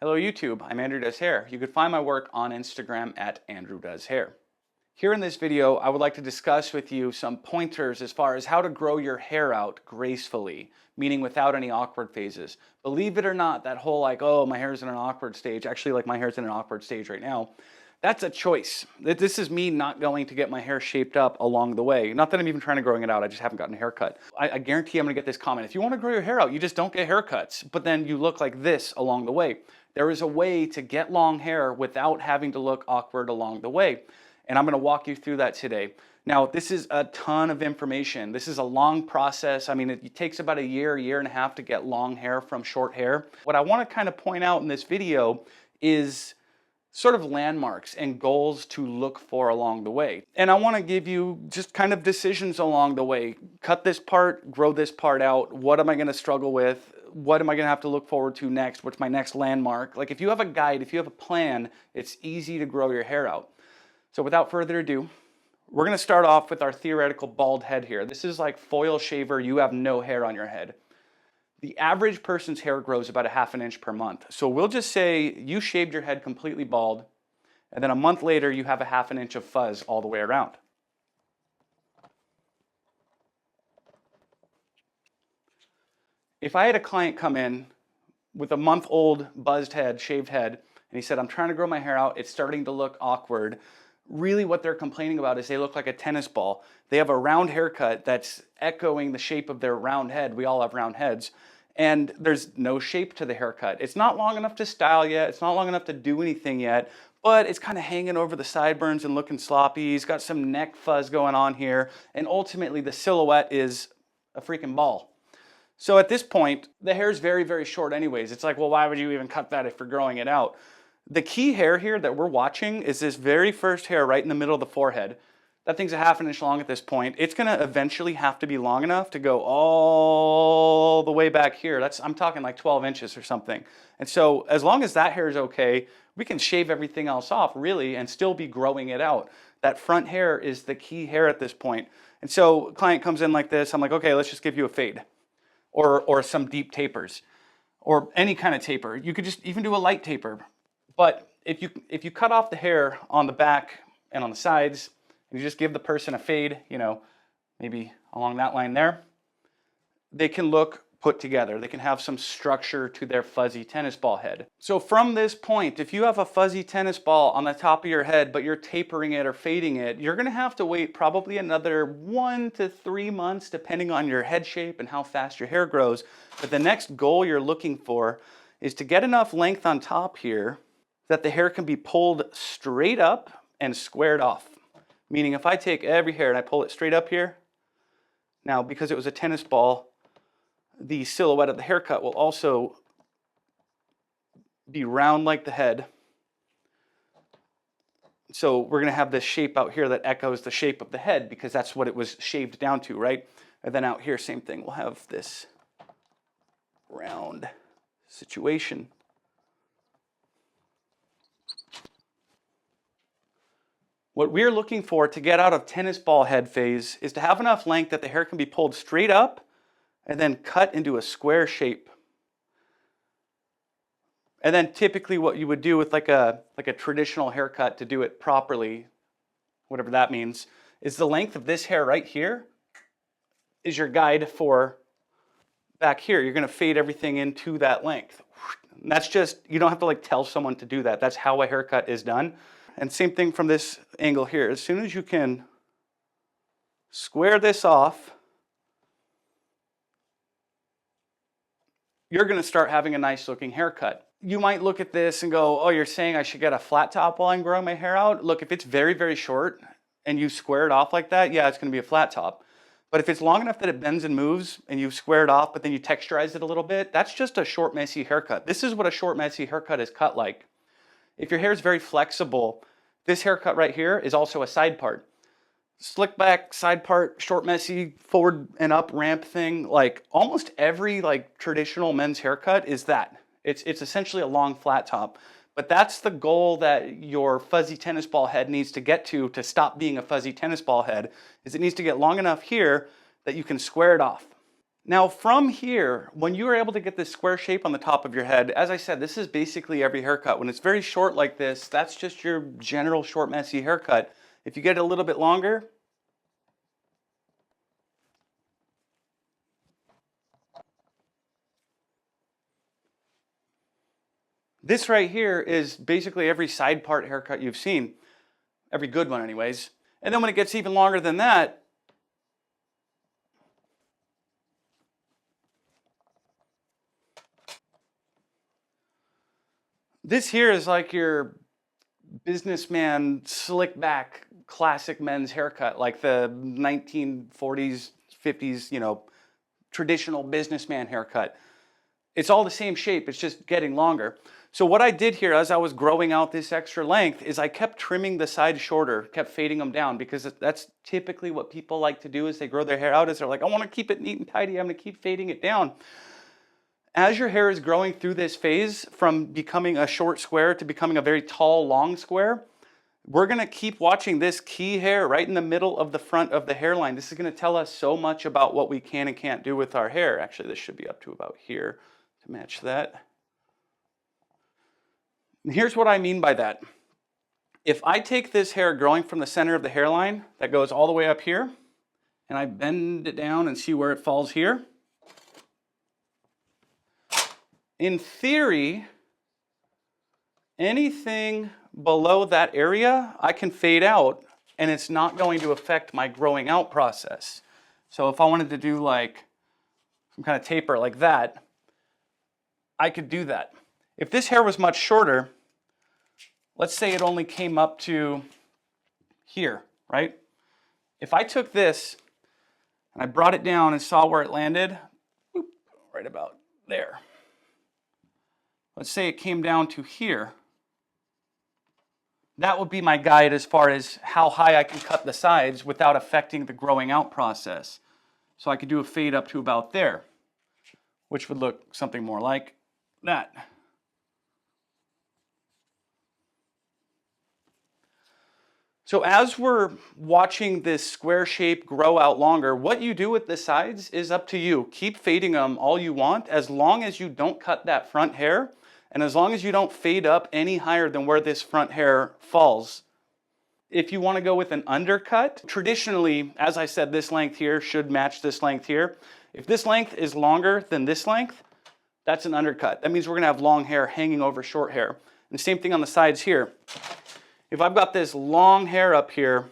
Hello YouTube, I'm Andrew Does Hair. You could find my work on Instagram at Andrew Does Hair. Here in this video, I would like to discuss with you some pointers as far as how to grow your hair out gracefully, meaning without any awkward phases. Believe it or not, that whole like, oh, my hair's in an awkward stage, actually like my hair's in an awkward stage right now, that's a choice. This is me not going to get my hair shaped up along the way. Not that I'm even trying to growing it out, I just haven't gotten a haircut. I guarantee I'm gonna get this comment. If you wanna grow your hair out, you just don't get haircuts, but then you look like this along the way. There is a way to get long hair without having to look awkward along the way. And I'm gonna walk you through that today. Now, this is a ton of information. This is a long process. I mean, it takes about a year and a half to get long hair from short hair. What I wanna kind of point out in this video is sort of landmarks and goals to look for along the way. And I want to give you just kind of decisions along the way. Cut this part, grow this part out. What am I going to struggle with? What am I going to have to look forward to next? What's my next landmark? Like if you have a guide, if you have a plan, it's easy to grow your hair out. So without further ado, we're going to start off with our theoretical bald head here. This is like foil shaver. You have no hair on your head. The average person's hair grows about 1/2 inch per month. So we'll just say you shaved your head completely bald, and then a month later you have 1/2 inch of fuzz all the way around. If I had a client come in with a month-old buzzed head, shaved head, and he said, I'm trying to grow my hair out, it's starting to look awkward. Really what they're complaining about is they look like a tennis ball. They have a round haircut that's echoing the shape of their round head. We all have round heads. And there's no shape to the haircut. It's not long enough to style yet. It's not long enough to do anything yet, but it's kind of hanging over the sideburns and looking sloppy. He's got some neck fuzz going on here. And ultimately the silhouette is a freaking ball. So at this point, the hair is very short anyways. It's like, well, why would you even cut that if you're growing it out? The key hair here that we're watching is this very first hair right in the middle of the forehead. That thing's 1/2 inch long at this point. It's gonna eventually have to be long enough to go all the way back here. I'm talking like 12 inches or something. And so as long as that hair is okay, we can shave everything else off really and still be growing it out. That front hair is the key hair at this point. And so client comes in like this, I'm like, okay, let's just give you a fade or some deep tapers or any kind of taper. You could just even do a light taper. But if you cut off the hair on the back and on the sides, and you just give the person a fade, you know, maybe along that line there, they can look put together. They can have some structure to their fuzzy tennis ball head. So from this point, if you have a fuzzy tennis ball on the top of your head, but you're tapering it or fading it, you're gonna have to wait probably another 1 to 3 months, depending on your head shape and how fast your hair grows. But the next goal you're looking for is to get enough length on top here that the hair can be pulled straight up and squared off. Meaning if I take every hair and I pull it straight up here, now because it was a tennis ball, the silhouette of the haircut will also be round like the head. So we're gonna have this shape out here that echoes the shape of the head because that's what it was shaved down to, right? And then out here, same thing, we'll have this round situation. What we're looking for to get out of tennis ball head phase is to have enough length that the hair can be pulled straight up and then cut into a square shape. And then typically what you would do with like a traditional haircut to do it properly, whatever that means, is the length of this hair right here is your guide for back here. You're gonna fade everything into that length. And that's just, you don't have to like tell someone to do that. That's how a haircut is done. And same thing from this angle here. As soon as you can square this off, you're gonna start having a nice looking haircut. You might look at this and go, oh, you're saying I should get a flat top while I'm growing my hair out? Look, if it's very short and you square it off like that, yeah, it's gonna be a flat top. But if it's long enough that it bends and moves and you square it off, but then you texturize it a little bit, that's just a short, messy haircut. This is what a short, messy haircut is cut like. If your hair is very flexible, this haircut right here is also a side part. Slick back, side part, short, messy, forward and up ramp thing. Like almost every like traditional men's haircut is that. It's essentially a long flat top. But that's the goal that your fuzzy tennis ball head needs to get to stop being a fuzzy tennis ball head, is it needs to get long enough here that you can square it off. Now from here, when you are able to get this square shape on the top of your head, as I said, this is basically every haircut. When it's very short like this, that's just your general short, messy haircut. If you get it a little bit longer, this right here is basically every side part haircut you've seen. Every good one anyways. And then when it gets even longer than that, this here is like your businessman slick back classic men's haircut, like the 1940s, 50s, traditional businessman haircut. It's all the same shape, it's just getting longer. So what I did here as I was growing out this extra length is I kept trimming the sides shorter, kept fading them down, because that's typically what people like to do as they grow their hair out, is they're like, I want to keep it neat and tidy, I'm going to keep fading it down. As your hair is growing through this phase from becoming a short square to becoming a very tall, long square, we're going to keep watching this key hair right in the middle of the front of the hairline. This is going to tell us so much about what we can and can't do with our hair. Actually, this should be up to about here to match that. And here's what I mean by that. If I take this hair growing from the center of the hairline that goes all the way up here, and I bend it down and see where it falls here, in theory, anything below that area I can fade out, and it's not going to affect my growing out process. So if I wanted to do like some kind of taper like that, I could do that. If this hair was much shorter, let's say it only came up to here, right? If I took this and I brought it down and saw where it landed, whoop, right about there. Let's say it came down to here. That would be my guide as far as how high I can cut the sides without affecting the growing out process. So I could do a fade up to about there, which would look something more like that. So as we're watching this square shape grow out longer, what you do with the sides is up to you. Keep fading them all you want, as long as you don't cut that front hair, and as long as you don't fade up any higher than where this front hair falls. If you want to go with an undercut, traditionally, as I said, this length here should match this length here. If this length is longer than this length, that's an undercut. That means we're going to have long hair hanging over short hair. And the same thing on the sides here. If I've got this long hair up here,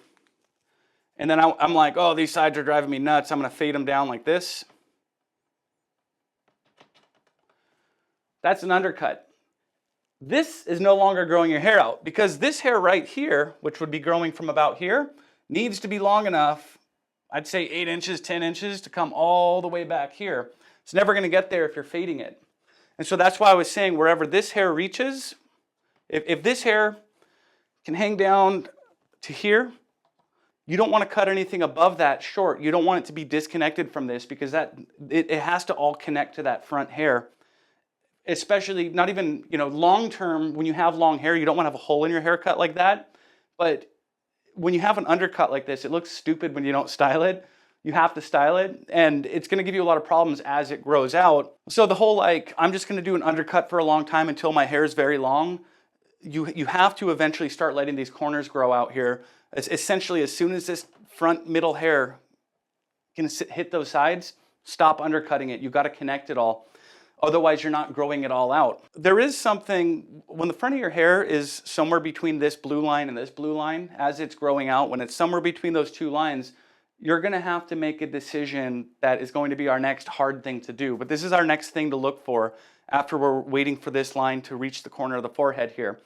and then I'm like, oh, these sides are driving me nuts, I'm going to fade them down like this. That's an undercut. This is no longer growing your hair out, because this hair right here, which would be growing from about here, needs to be long enough, I'd say 8 inches, 10 inches, to come all the way back here. It's never going to get there if you're fading it. And so that's why I was saying wherever this hair reaches, if this hair can hang down to here, you don't want to cut anything above that short. You don't want it to be disconnected from this, because it has to all connect to that front hair. Especially not even, long term, when you have long hair, you don't want to have a hole in your haircut like that. But when you have an undercut like this, it looks stupid when you don't style it. You have to style it, and it's going to give you a lot of problems as it grows out. So the whole I'm just going to do an undercut for a long time until my hair is very long, you have to eventually start letting these corners grow out here. It's essentially, as soon as this front middle hair can hit those sides, stop undercutting it. You've got to connect it all. Otherwise, you're not growing it all out. There is something, when the front of your hair is somewhere between this blue line and this blue line, as it's growing out, when it's somewhere between those two lines, you're going to have to make a decision that is going to be our next hard thing to do. But this is our next thing to look for after we're waiting for this line to reach the corner of the forehead here.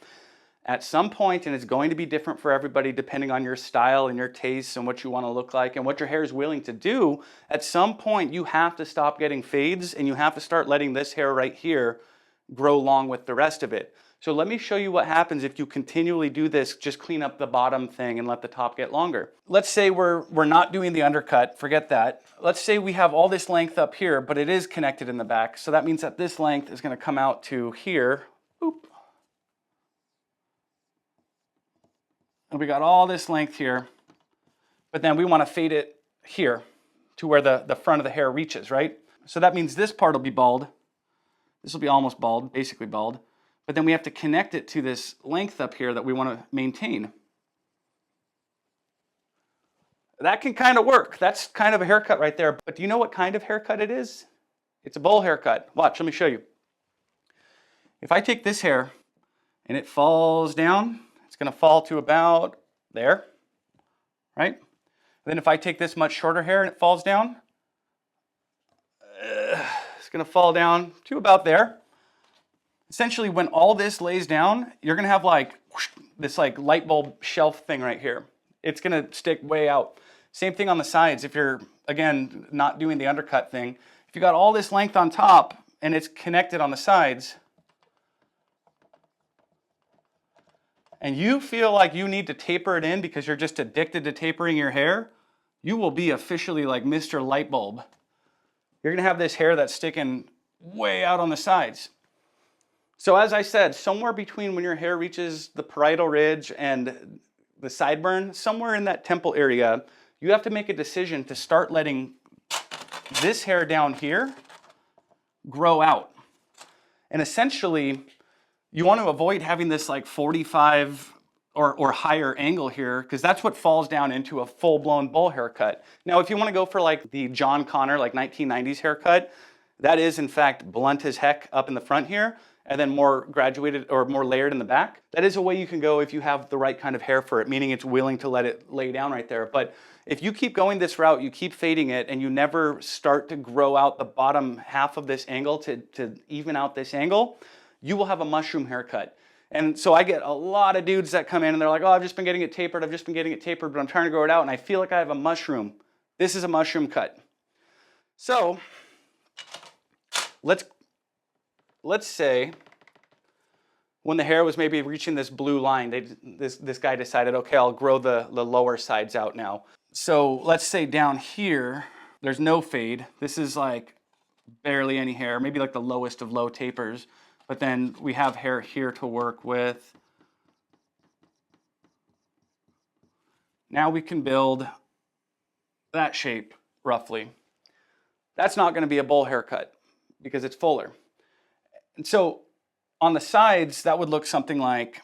At some point, and it's going to be different for everybody depending on your style and your tastes and what you want to look like and what your hair is willing to do, at some point you have to stop getting fades and you have to start letting this hair right here grow long with the rest of it. So let me show you what happens if you continually do this, just clean up the bottom thing and let the top get longer. Let's say we're not doing the undercut, forget that. Let's say we have all this length up here, but it is connected in the back. So that means that this length is going to come out to here. Boop. And we got all this length here, but then we want to fade it here to where the front of the hair reaches, right? So that means this part will be bald. This will be almost bald, basically bald. But then we have to connect it to this length up here that we want to maintain. That can kind of work. That's kind of a haircut right there. But do you know what kind of haircut it is? It's a bowl haircut. Watch, let me show you. If I take this hair and it falls down, it's going to fall to about there, right? Then if I take this much shorter hair and it falls down, it's going to fall down to about there. Essentially, when all this lays down, you're going to have like whoosh, this like light bulb shelf thing right here. It's going to stick way out. Same thing on the sides. If you're, again, not doing the undercut thing, if you got all this length on top and it's connected on the sides, and you feel like you need to taper it in because you're just addicted to tapering your hair, you will be officially like Mr. Light Bulb. You're gonna have this hair that's sticking way out on the sides. So as I said, somewhere between when your hair reaches the parietal ridge and the sideburn, somewhere in that temple area, you have to make a decision to start letting this hair down here grow out. And essentially, you want to avoid having this like 45 or higher angle here, because that's what falls down into a full-blown bowl haircut. Now, if you want to go for like the John Connor, like 1990s haircut, that is in fact blunt as heck up in the front here, and then more graduated or more layered in the back. That is a way you can go if you have the right kind of hair for it, meaning it's willing to let it lay down right there. But if you keep going this route, you keep fading it, and you never start to grow out the bottom half of this angle to even out this angle, you will have a mushroom haircut. And so I get a lot of dudes that come in and they're like, oh, I've just been getting it tapered, but I'm trying to grow it out and I feel like I have a mushroom. This is a mushroom cut. So let's say when the hair was maybe reaching this blue line, this guy decided, okay, I'll grow the lower sides out now. So let's say down here, there's no fade. This is like barely any hair, maybe like the lowest of low tapers. But then we have hair here to work with. Now we can build that shape, roughly. That's not going to be a bowl haircut because it's fuller. And so on the sides, that would look something like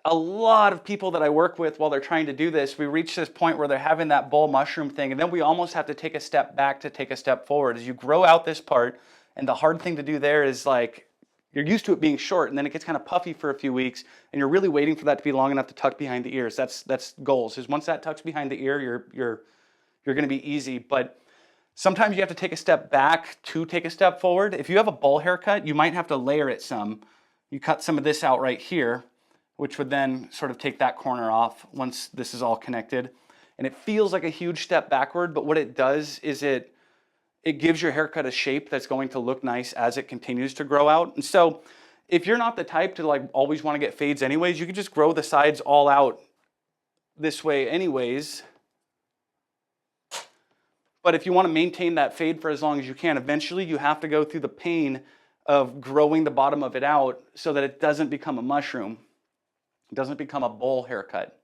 a lot of people that I work with while they're trying to do this, we reach this point where they're having that bowl mushroom thing, and then we almost have to take a step back to take a step forward. As you grow out this part, and the hard thing to do there is like, you're used to it being short, and then it gets kind of puffy for a few weeks, and you're really waiting for that to be long enough to tuck behind the ears. That's goals, is once that tucks behind the ear, you're gonna be easy. But sometimes you have to take a step back to take a step forward. If you have a bowl haircut, you might have to layer it some. You cut some of this out right here, which would then sort of take that corner off once this is all connected. And it feels like a huge step backward, but what it does is it gives your haircut a shape that's going to look nice as it continues to grow out. And so if you're not the type to like always want to get fades anyways, you can just grow the sides all out this way anyways. But if you want to maintain that fade for as long as you can, eventually you have to go through the pain of growing the bottom of it out so that it doesn't become a mushroom. It doesn't become a bowl haircut.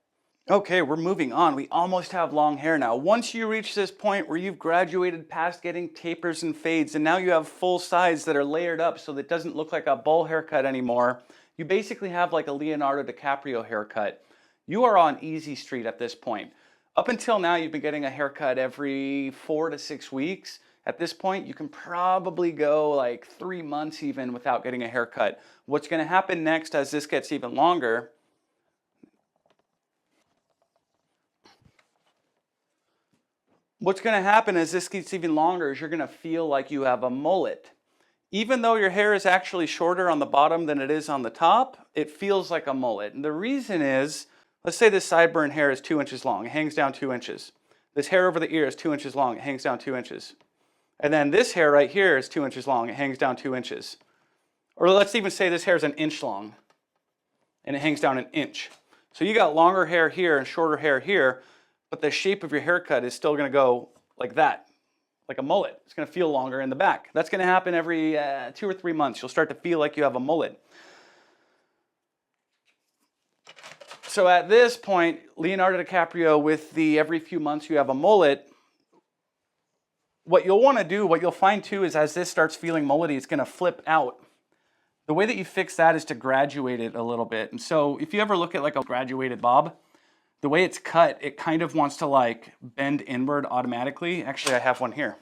Okay, we're moving on. We almost have long hair now. Once you reach this point where you've graduated past getting tapers and fades, and now you have full sides that are layered up so that it doesn't look like a bowl haircut anymore, you basically have like a Leonardo DiCaprio haircut. You are on easy street at this point. Up until now, you've been getting a haircut every 4 to 6 weeks. At this point, you can probably go like 3 months even without getting a haircut. What's gonna happen next as this gets even longer What's going to happen as this gets even longer is you're going to feel like you have a mullet. Even though your hair is actually shorter on the bottom than it is on the top, it feels like a mullet. And the reason is, let's say this sideburn hair is 2 inches long. It hangs down 2 inches. This hair over the ear is 2 inches long. It hangs down 2 inches. And then this hair right here is 2 inches long. It hangs down 2 inches. Or let's even say this hair is 1 inch long and it hangs down 1 inch. So you got longer hair here and shorter hair here, but the shape of your haircut is still going to go like that, like a mullet. It's going to feel longer in the back. That's going to happen every 2 or 3 months. You'll start to feel like you have a mullet. So at this point, Leonardo DiCaprio with the every few months you have a mullet, what you'll want to do, what you'll find too, is as this starts feeling mullety, it's going to flip out. The way that you fix that is to graduate it a little bit. And so if you ever look at like a graduated bob, the way it's cut, it kind of wants to like bend inward automatically. Actually, I have one here.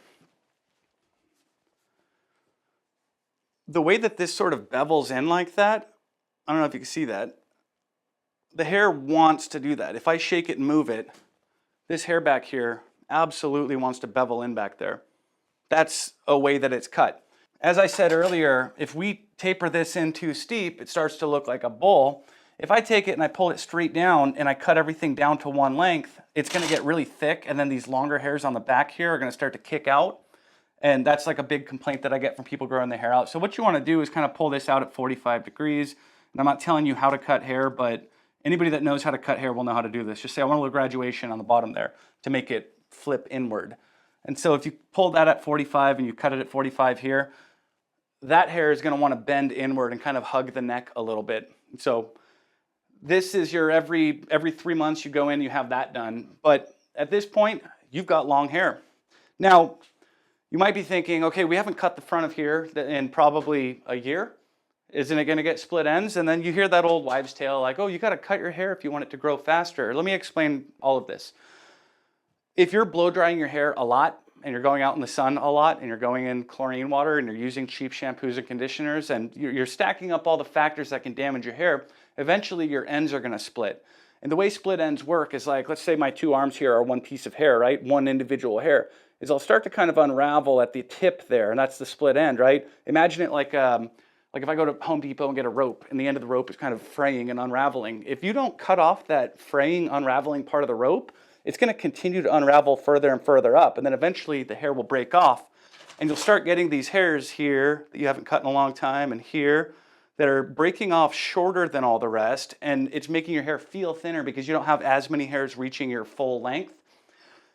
The way that this sort of bevels in like that, I don't know if you can see that. The hair wants to do that. If I shake it and move it, this hair back here absolutely wants to bevel in back there. That's a way that it's cut. As I said earlier, if we taper this in too steep, it starts to look like a bowl. If I take it and I pull it straight down and I cut everything down to one length, it's going to get really thick, and then these longer hairs on the back here are going to start to kick out. And that's like a big complaint that I get from people growing their hair out. So what you want to do is kind of pull this out at 45 degrees. And I'm not telling you how to cut hair, but anybody that knows how to cut hair will know how to do this. Just say, I want a little graduation on the bottom there to make it flip inward. And so if you pull that at 45 and you cut it at 45 here, that hair is going to want to bend inward and kind of hug the neck a little bit. So this is your every 3 months you go in, you have that done. But at this point, you've got long hair. Now, you might be thinking, okay, we haven't cut the front of here in probably a year. Isn't it going to get split ends? And then you hear that old wives' tale like, oh, you got to cut your hair if you want it to grow faster. Let me explain all of this. If you're blow drying your hair a lot and you're going out in the sun a lot and you're going in chlorine water and you're using cheap shampoos and conditioners and you're stacking up all the factors that can damage your hair, eventually your ends are going to split. And the way split ends work is like, let's say my two arms here are one piece of hair, right? One individual hair. Is I'll start to kind of unravel at the tip there, and that's the split end, right? Imagine it like if I go to Home Depot and get a rope, and the end of the rope is kind of fraying and unraveling. If you don't cut off that fraying, unraveling part of the rope, it's going to continue to unravel further and further up, and then eventually the hair will break off, and you'll start getting these hairs here that you haven't cut in a long time, and here that are breaking off shorter than all the rest, and it's making your hair feel thinner because you don't have as many hairs reaching your full length.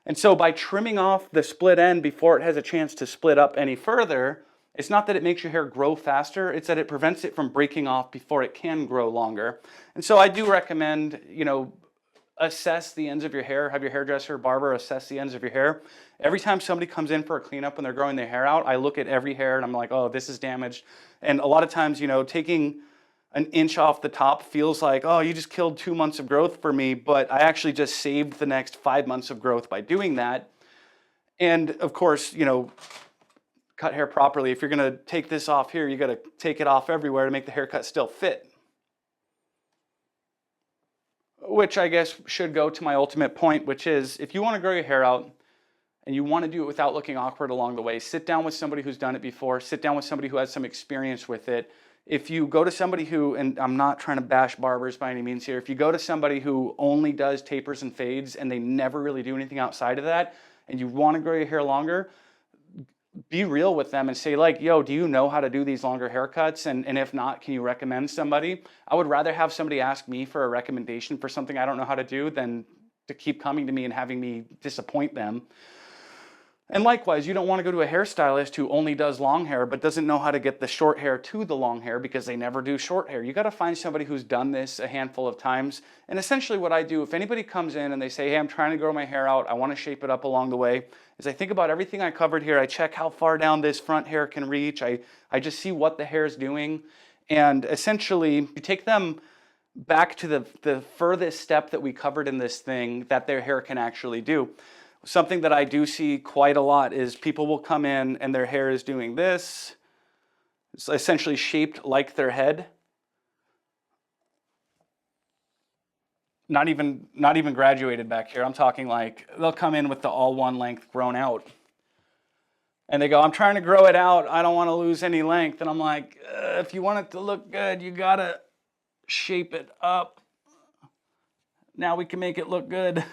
And so by trimming off the split end before it has a chance to split up any further, it's not that it makes your hair grow faster, it's that it prevents it from breaking off before it can grow longer. And so I do recommend, assess the ends of your hair, have your hairdresser, barber assess the ends of your hair. Every time somebody comes in for a cleanup when they're growing their hair out, I look at every hair and I'm like, oh, this is damaged. And a lot of times, taking an inch off the top feels like, oh, you just killed 2 months of growth for me, but I actually just saved the next 5 months of growth by doing that. And of course, cut hair properly. If you're going to take this off here, you got to take it off everywhere to make the haircut still fit. Which I guess should go to my ultimate point, which is if you want to grow your hair out and you want to do it without looking awkward along the way, sit down with somebody who's done it before, sit down with somebody who has some experience with it. If you go to somebody who, and I'm not trying to bash barbers by any means here, if you go to somebody who only does tapers and fades and they never really do anything outside of that, and you want to grow your hair longer, be real with them and say like, yo, do you know how to do these longer haircuts? And if not, can you recommend somebody? I would rather have somebody ask me for a recommendation for something I don't know how to do than to keep coming to me and having me disappoint them. And likewise, you don't want to go to a hairstylist who only does long hair but doesn't know how to get the short hair to the long hair because they never do short hair. You got to find somebody who's done this a handful of times. And essentially what I do, if anybody comes in and they say, hey, I'm trying to grow my hair out, I want to shape it up along the way, is I think about everything I covered here. I check how far down this front hair can reach. I just see what the hair is doing. And essentially, you take them back to the furthest step that we covered in this thing that their hair can actually do. Something that I do see quite a lot is people will come in and their hair is doing this. It's essentially shaped like their head. Not even graduated back here. I'm talking like they'll come in with the all one length grown out. And they go, I'm trying to grow it out. I don't want to lose any length. And I'm like, if you want it to look good, you got to shape it up. Now we can make it look good.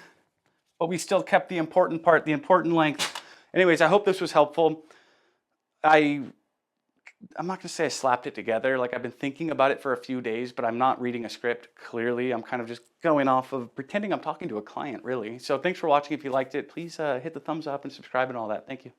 But we still kept the important part, the important length. Anyways, I hope this was helpful. I'm not going to say I slapped it together. Like I've been thinking about it for a few days, but I'm not reading a script clearly. I'm kind of just going off of pretending I'm talking to a client, really. So thanks for watching. If you liked it, please hit the thumbs up and subscribe and all that. Thank you.